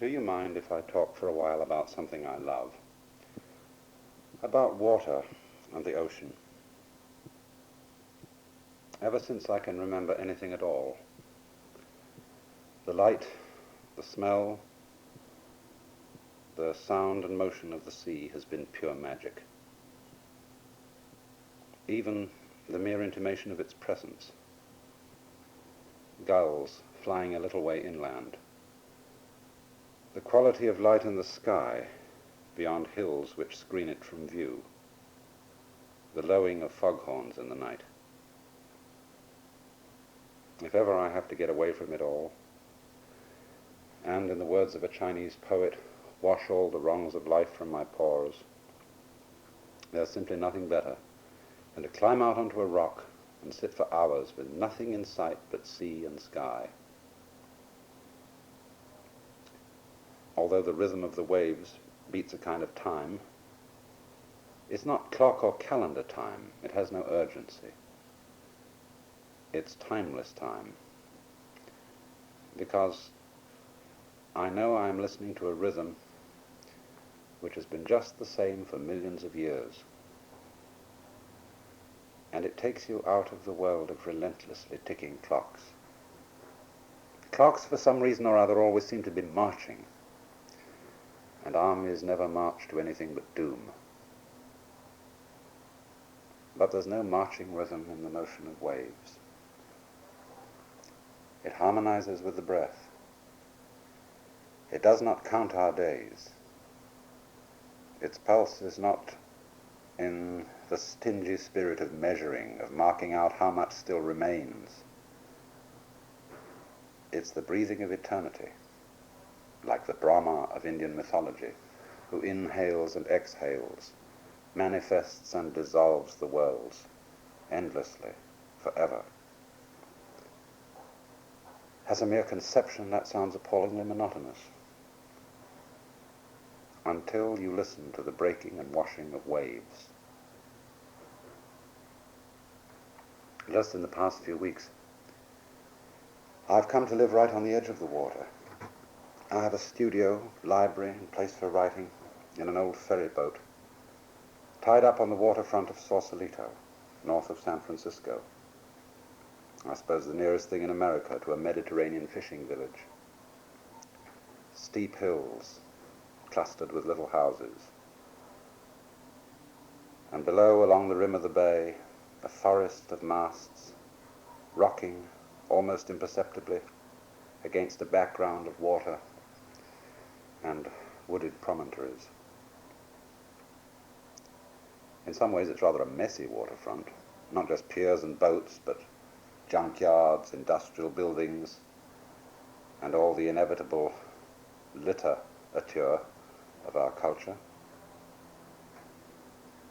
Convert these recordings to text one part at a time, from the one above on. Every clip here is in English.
Do you mind if I talk for a while about something I love? About water and the ocean. Ever since I can remember anything at all, the light, the smell, the sound and motion of the sea has been pure magic. Even the mere intimation of its presence. Gulls flying a little way inland. The quality of light in the sky beyond hills which screen it from view. The lowing of foghorns in the night. If ever I have to get away from it all, and, in the words of a Chinese poet, wash all the wrongs of life from my pores, there's simply nothing better than to climb out onto a rock and sit for hours with nothing in sight but sea and sky. Although the rhythm of the waves beats a kind of time, it's not clock or calendar time. It has no urgency. It's timeless time. Because I know I am listening to a rhythm which has been just the same for millions of years. And it takes you out of the world of relentlessly ticking clocks. Clocks, for some reason or other, always seem to be marching, and armies never march to anything but doom. But there's no marching rhythm in the motion of waves. It harmonizes with the breath. It does not count our days. Its pulse is not in the stingy spirit of measuring, of marking out how much still remains. It's the breathing of eternity, like the Brahma of Indian mythology, who inhales and exhales, manifests and dissolves the worlds, endlessly, forever. As a mere conception, that sounds appallingly monotonous, until you listen to the breaking and washing of waves. Just in the past few weeks, I've come to live right on the edge of the water. I have a studio, library, and place for writing in an old ferry boat, tied up on the waterfront of Sausalito, north of San Francisco. I suppose the nearest thing in America to a Mediterranean fishing village. Steep hills, clustered with little houses. And below, along the rim of the bay, a forest of masts, rocking almost imperceptibly against a background of water and wooded promontories. In some ways it's rather a messy waterfront, not just piers and boats, but junkyards, industrial buildings, and all the inevitable literature of our culture.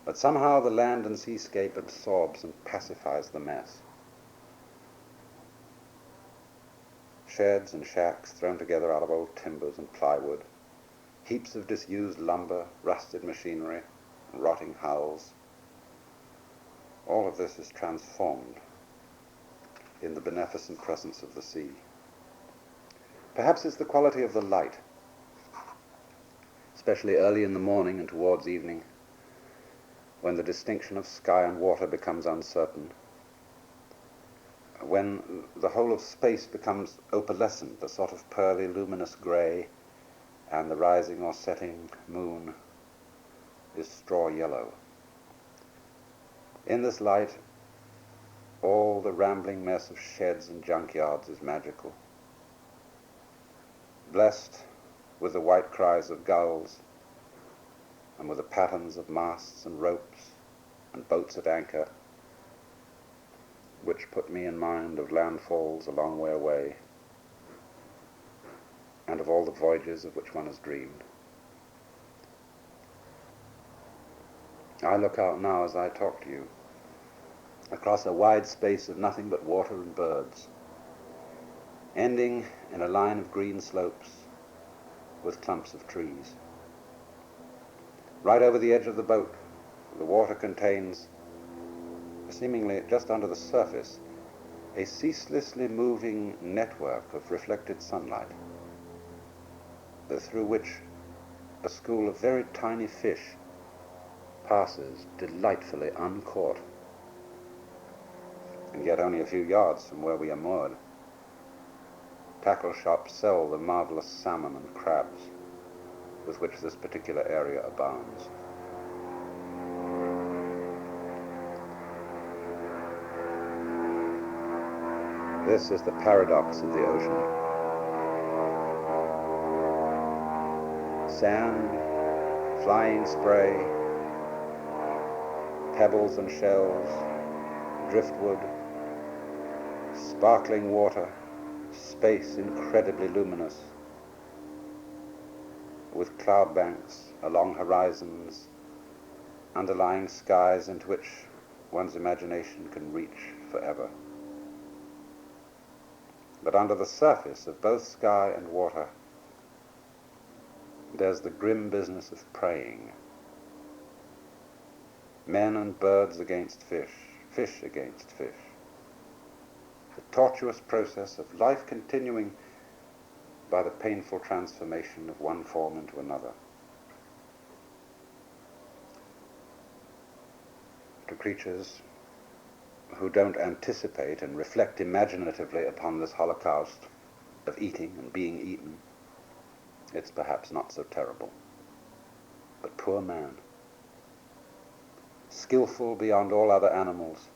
But somehow the land and seascape absorbs and pacifies the mess. Sheds and shacks thrown together out of old timbers and plywood, heaps of disused lumber, rusted machinery, rotting hulls. All of this is transformed in the beneficent presence of the sea. Perhaps it's the quality of the light, especially early in the morning and towards evening, when the distinction of sky and water becomes uncertain, when the whole of space becomes opalescent, a sort of pearly luminous grey, and the rising or setting moon is straw yellow. In this light, all the rambling mess of sheds and junkyards is magical. Blessed with the white cries of gulls, and with the patterns of masts and ropes and boats at anchor, which put me in mind of landfalls a long way away, and of all the voyages of which one has dreamed. I look out now as I talk to you, across a wide space of nothing but water and birds, ending in a line of green slopes with clumps of trees. Right over the edge of the boat, the water contains, seemingly just under the surface, a ceaselessly moving network of reflected sunlight. through which a school of very tiny fish passes delightfully uncaught, and yet only a few yards from where we are moored. Tackle shops sell the marvelous salmon and crabs with which this particular area abounds. This is the paradox of the ocean. Sand, flying spray, pebbles and shells, driftwood, sparkling water, space incredibly luminous, with cloud banks along horizons, underlying skies into which one's imagination can reach forever. But under the surface of both sky and water, there's the grim business of preying. Men and birds against fish, fish against fish. The tortuous process of life continuing by the painful transformation of one form into another. To creatures who don't anticipate and reflect imaginatively upon this holocaust of eating and being eaten, it's perhaps not so terrible. But poor man, skillful beyond all other animals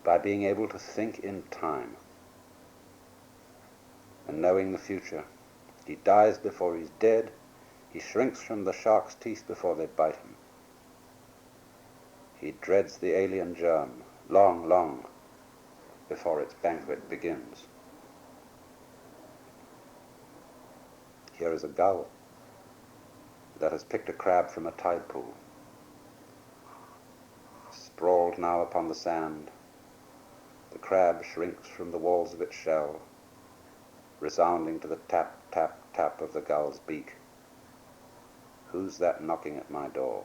by being able to think in time and knowing the future, he dies before he's dead, he shrinks from the shark's teeth before they bite him. He dreads the alien germ long, long before its banquet begins. Here is a gull that has picked a crab from a tide pool, sprawled now upon the sand. The crab shrinks from the walls of its shell, resounding to the tap, tap, tap of the gull's beak. Who's that knocking at my door?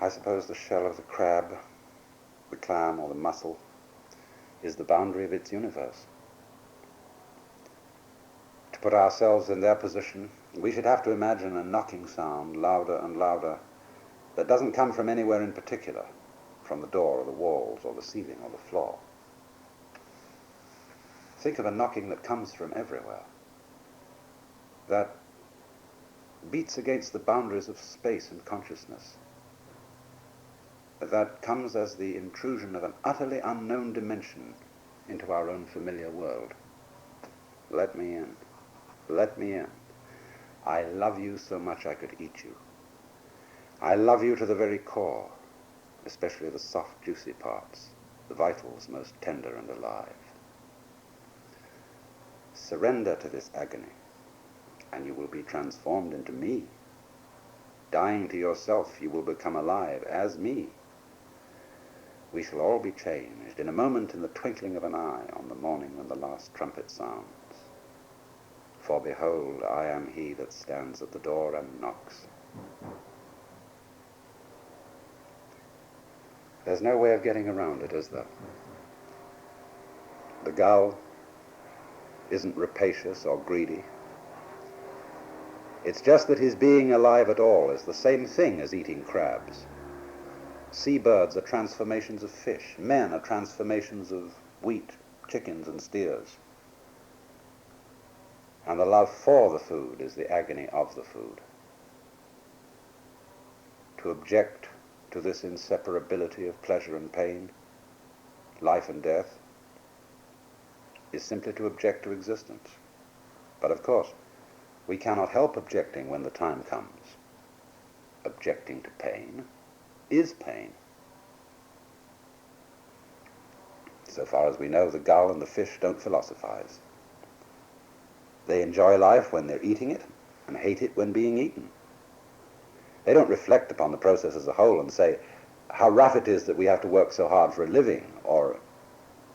I suppose the shell of the crab, the clam or the mussel, is the boundary of its universe. To put ourselves in their position, we should have to imagine a knocking sound, louder and louder, that doesn't come from anywhere in particular, from the door or the walls or the ceiling or the floor. Think of a knocking that comes from everywhere, that beats against the boundaries of space and consciousness, that comes as the intrusion of an utterly unknown dimension into our own familiar world. Let me in. Let me in. I love you so much I could eat you. I love you to the very core, especially the soft, juicy parts, the vitals most tender and alive. Surrender to this agony, and you will be transformed into me. Dying to yourself, you will become alive as me. We shall all be changed in a moment, in the twinkling of an eye, on the morning when the last trumpet sounds. For behold, I am he that stands at the door and knocks. There's no way of getting around it, is there? The gull isn't rapacious or greedy. It's just that his being alive at all is the same thing as eating crabs. Seabirds are transformations of fish. Men are transformations of wheat, chickens, and steers. And the love for the food is the agony of the food. To object to this inseparability of pleasure and pain, life and death, is simply to object to existence. But of course, we cannot help objecting when the time comes. Objecting to pain is pain. So far as we know, the gull and the fish don't philosophize. They enjoy life when they're eating it and hate it when being eaten. They don't reflect upon the process as a whole and say how rough it is that we have to work so hard for a living, or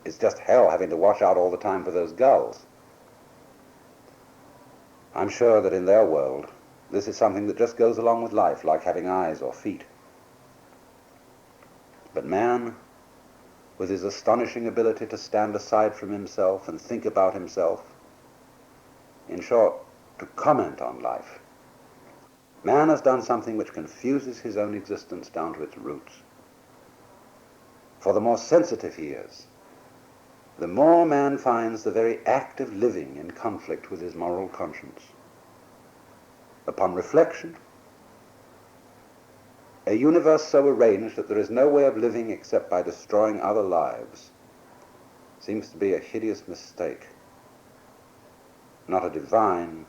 it's just hell having to watch out all the time for those gulls. I'm sure that in their world, this is something that just goes along with life, like having eyes or feet. But man, with his astonishing ability to stand aside from himself and think about himself, in short, to comment on life, man has done something which confuses his own existence down to its roots. For the more sensitive he is, the more man finds the very act of living in conflict with his moral conscience. Upon reflection, a universe so arranged that there is no way of living except by destroying other lives seems to be a hideous mistake. Not a divine,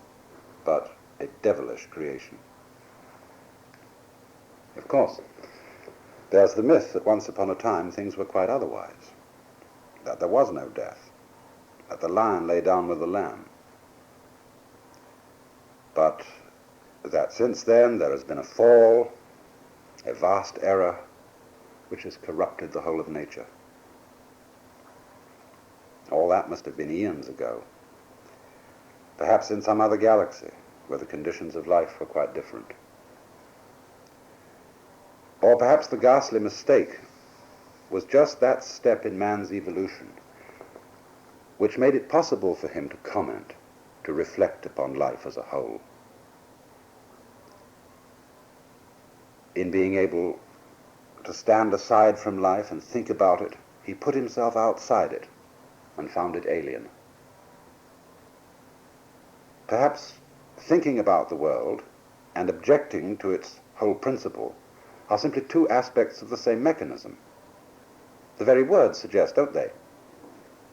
but a devilish creation. Of course, there's the myth that once upon a time things were quite otherwise, that there was no death, that the lion lay down with the lamb, but that since then there has been a fall, a vast error which has corrupted the whole of nature. All that must have been eons ago, perhaps in some other galaxy where the conditions of life were quite different. Or perhaps the ghastly mistake was just that step in man's evolution which made it possible for him to comment, to reflect upon life as a whole. In being able to stand aside from life and think about it, he put himself outside it and found it alien. Perhaps thinking about the world and objecting to its whole principle are simply two aspects of the same mechanism. The very words suggest, don't they?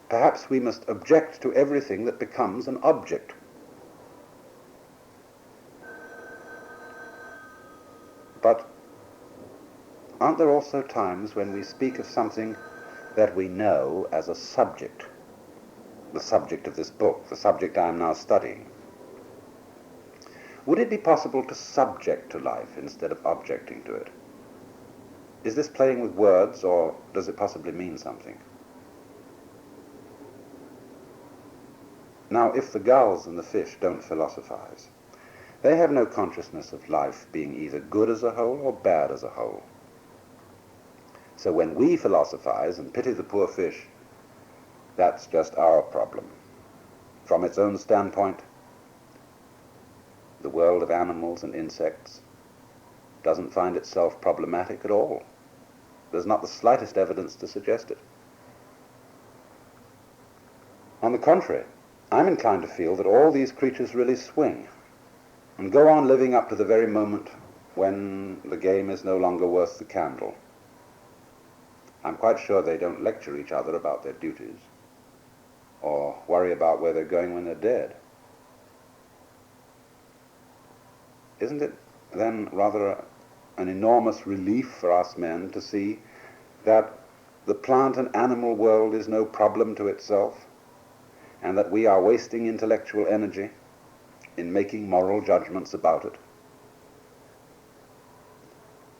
Perhaps we must object to everything that becomes an object. But aren't there also times when we speak of something that we know as a subject? The subject of this book, the subject I am now studying. Would it be possible to subject to life instead of objecting to it? Is this playing with words, or does it possibly mean something? Now, if the gulls and the fish don't philosophize, they have no consciousness of life being either good as a whole or bad as a whole. So when we philosophize and pity the poor fish, that's just our problem. From its own standpoint, the world of animals and insects doesn't find itself problematic at all. There's not the slightest evidence to suggest it. On the contrary, I'm inclined to feel that all these creatures really swing and go on living up to the very moment when the game is no longer worth the candle. I'm quite sure they don't lecture each other about their duties or worry about where they're going when they're dead. Isn't it then rather an enormous relief for us men to see that the plant and animal world is no problem to itself, and that we are wasting intellectual energy in making moral judgments about it?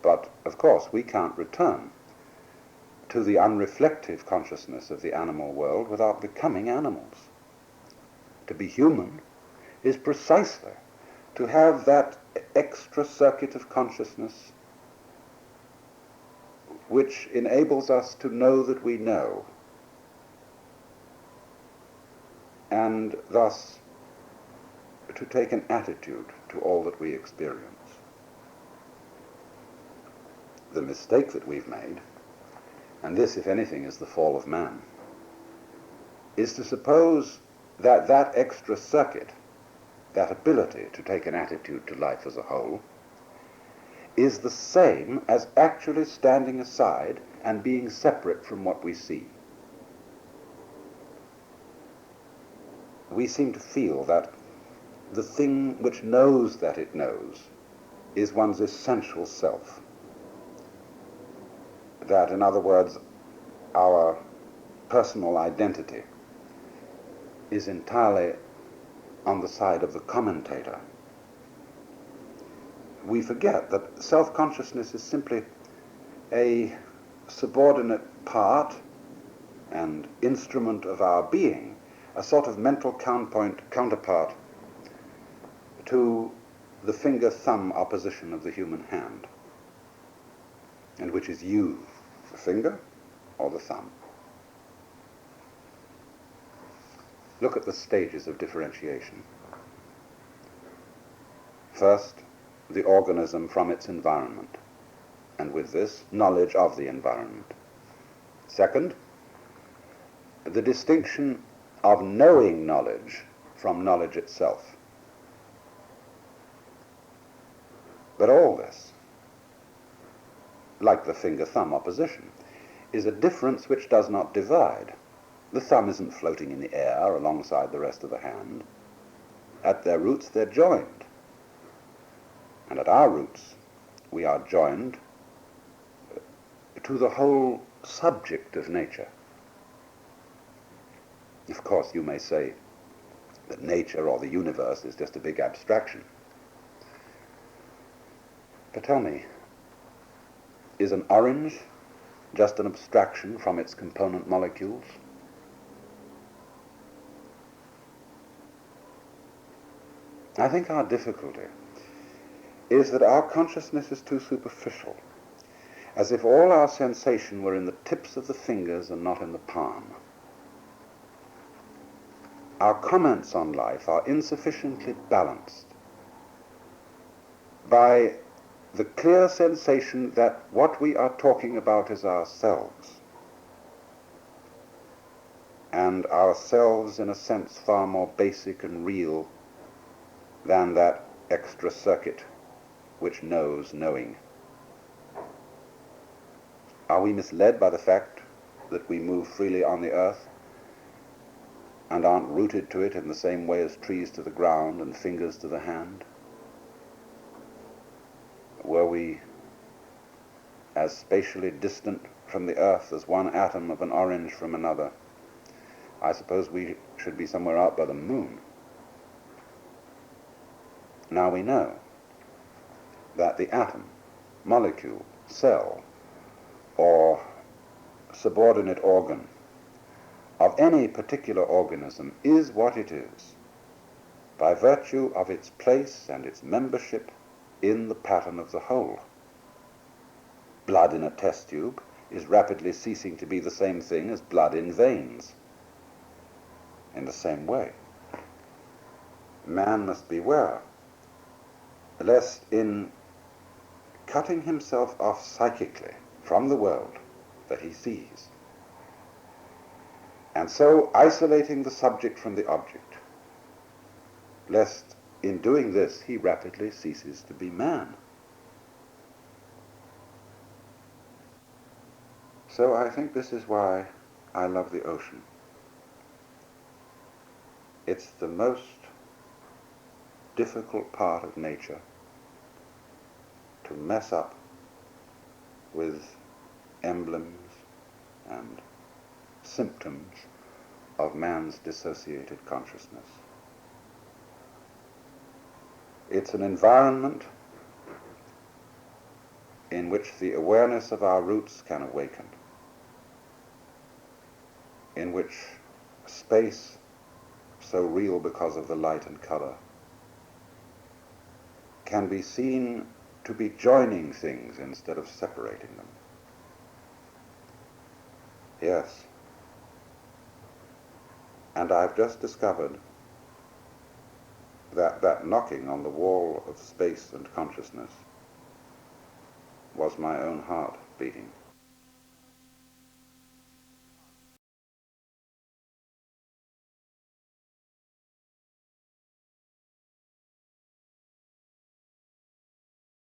But, of course, we can't return to the unreflective consciousness of the animal world without becoming animals. To be human is precisely to have that extra circuit of consciousness which enables us to know that we know, and thus to take an attitude to all that we experience. The mistake that we've made, and this, if anything, is the fall of man, is to suppose that that extra circuit, that ability to take an attitude to life as a whole, is the same as actually standing aside and being separate from what we see. We seem to feel that the thing which knows that it knows is one's essential self. That, in other words, our personal identity is entirely on the side of the commentator. We forget that self-consciousness is simply a subordinate part and instrument of our being, a sort of mental counterpart to the finger-thumb opposition of the human hand. And which is you, the finger or the thumb? look at the stages of differentiation. First, the organism from its environment, and with this, knowledge of the environment. Second, the distinction of knowing knowledge from knowledge itself. But all this, like the finger-thumb opposition, is a difference which does not divide. The thumb isn't floating in the air alongside the rest of the hand. At their roots, they're joined. And at our roots, we are joined to the whole subject of nature. Of course, you may say that nature or the universe is just a big abstraction. But tell me, is an orange just an abstraction from its component molecules? I think our difficulty is that our consciousness is too superficial, as if all our sensation were in the tips of the fingers and not in the palm. Our comments on life are insufficiently balanced by the clear sensation that what we are talking about is ourselves, and ourselves in a sense far more basic and real than that extra circuit which knows knowing. Are we misled by the fact that we move freely on the earth and aren't rooted to it in the same way as trees to the ground and fingers to the hand? Were we as spatially distant from the earth as one atom of an orange from another, I suppose we should be somewhere out by the moon. Now we know that the atom, molecule, cell, or subordinate organ of any particular organism is what it is by virtue of its place and its membership in the pattern of the whole. Blood in a test tube is rapidly ceasing to be the same thing as blood in veins. In the same way, man must beware lest in cutting himself off psychically from the world that he sees, and so isolating the subject from the object, lest in doing this he rapidly ceases to be man. So I think this is why I love the ocean. It's the most difficult part of nature to mess up with emblems and symptoms of man's dissociated consciousness. It's an environment in which the awareness of our roots can awaken, in which space, so real because of the light and color, can be seen to be joining things instead of separating them. Yes. And I've just discovered that that knocking on the wall of space and consciousness was my own heart beating.